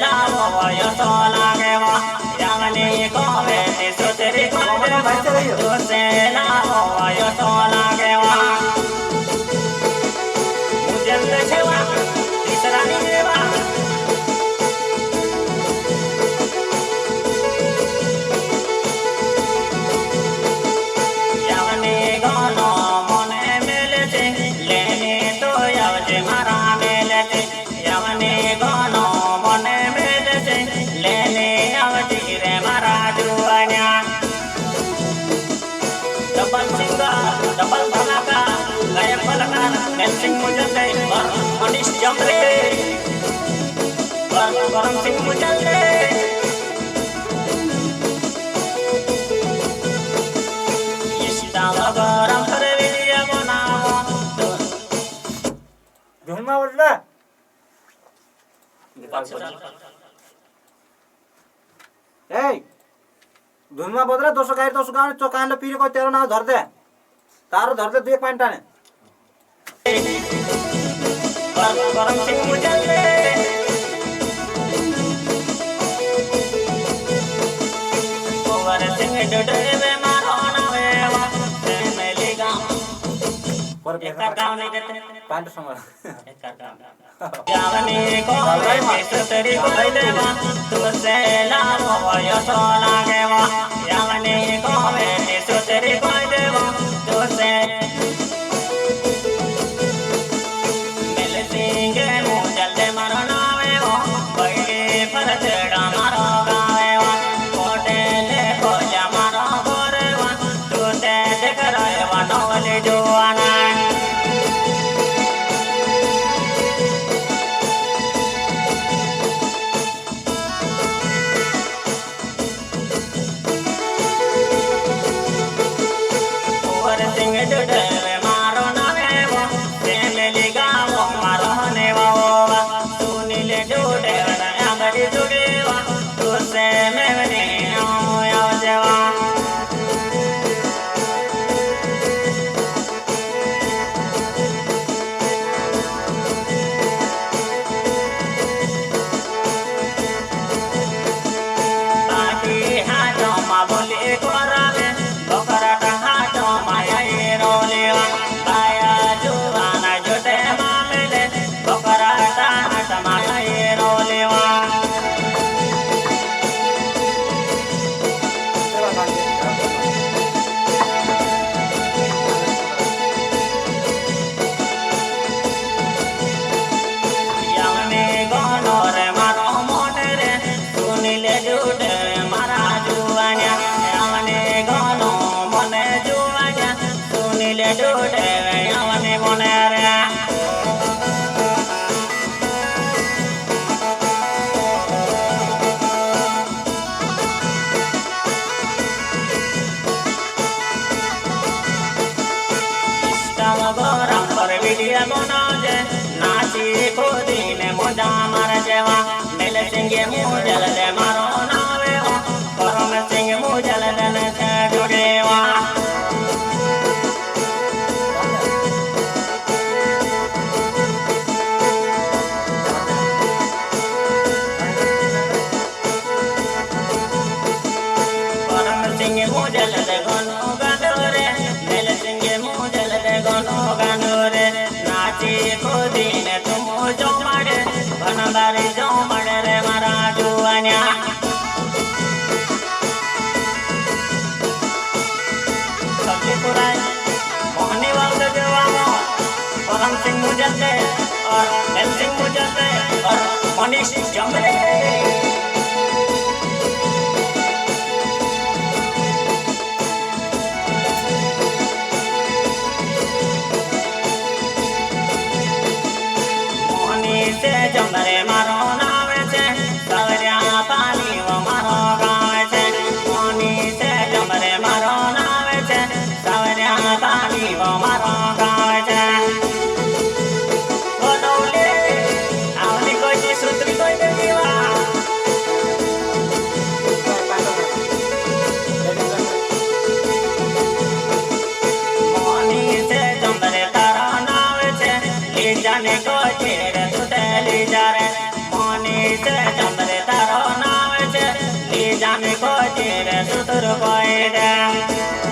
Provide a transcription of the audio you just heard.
लावो तो लागे वा यावने कोवे ते सुतरी कोवे तो से लावो तो लागे वा मुझे छवा तीसरा निवा डबल धमाका गायक कलाकार मेलसिंह मुजल्ले और मनीष जमरे और करम सिंह मुजल्ले इष्टा गरम करे वीडियो बनाओ धुनमा बजला ए धुनमा बजला दोसो गाने चोकानले पिरेको तेरो नाम धर्दे तारो धर्दे दुई पानी टाने करम सिंह मुजल्ले ओवर सिंह डडे मारो नावे वा फैमिली गांव पर एक गांव नहीं देते पानी समय एक गांव यावनी को सुतरी को देवा तुसे लावो तो लागे वा यावनी को सुतरी को देवा तुसे मेलसिंह मुजल्ले मारो नावे वा पहिले पर तेड़ा मारो गावे वा कोटेले को जा मारो गोरे वा तुसे देख रहे वा नवले जुआना वीडियो बनाजे नाची खोदी ने मोजा मार जेवा मेलसिंह मुजल्ले मारो नावे वा करम सिंह मुजल्ले ने जुड़ेवा करम सिंह मुजल्ले गनो गानोरे मेलसिंह मुजल्ले गनो गानोरे खोदी ने तुम जो मड़े बनबारी जो मड़े रे मारा जुआन्या सबके पुराए मोहनी वाले देवामो करम सिंह मुजल्ले और मेलसिंह मुजल्ले और मनीष जमरे जमरे मारो नावे छे सवरिया पानी वो मारो गावे छे मोनी से जमरे मारो नावे छे सवरिया पानी वो मारो गावे छे बोलौले आवली कोई सूत्री कोई देवा मोनी से जमरे तारा नावे छे ले जाने को चेड़ जा रे मोनी से માને ખોજી રે સુતર કોઈ દે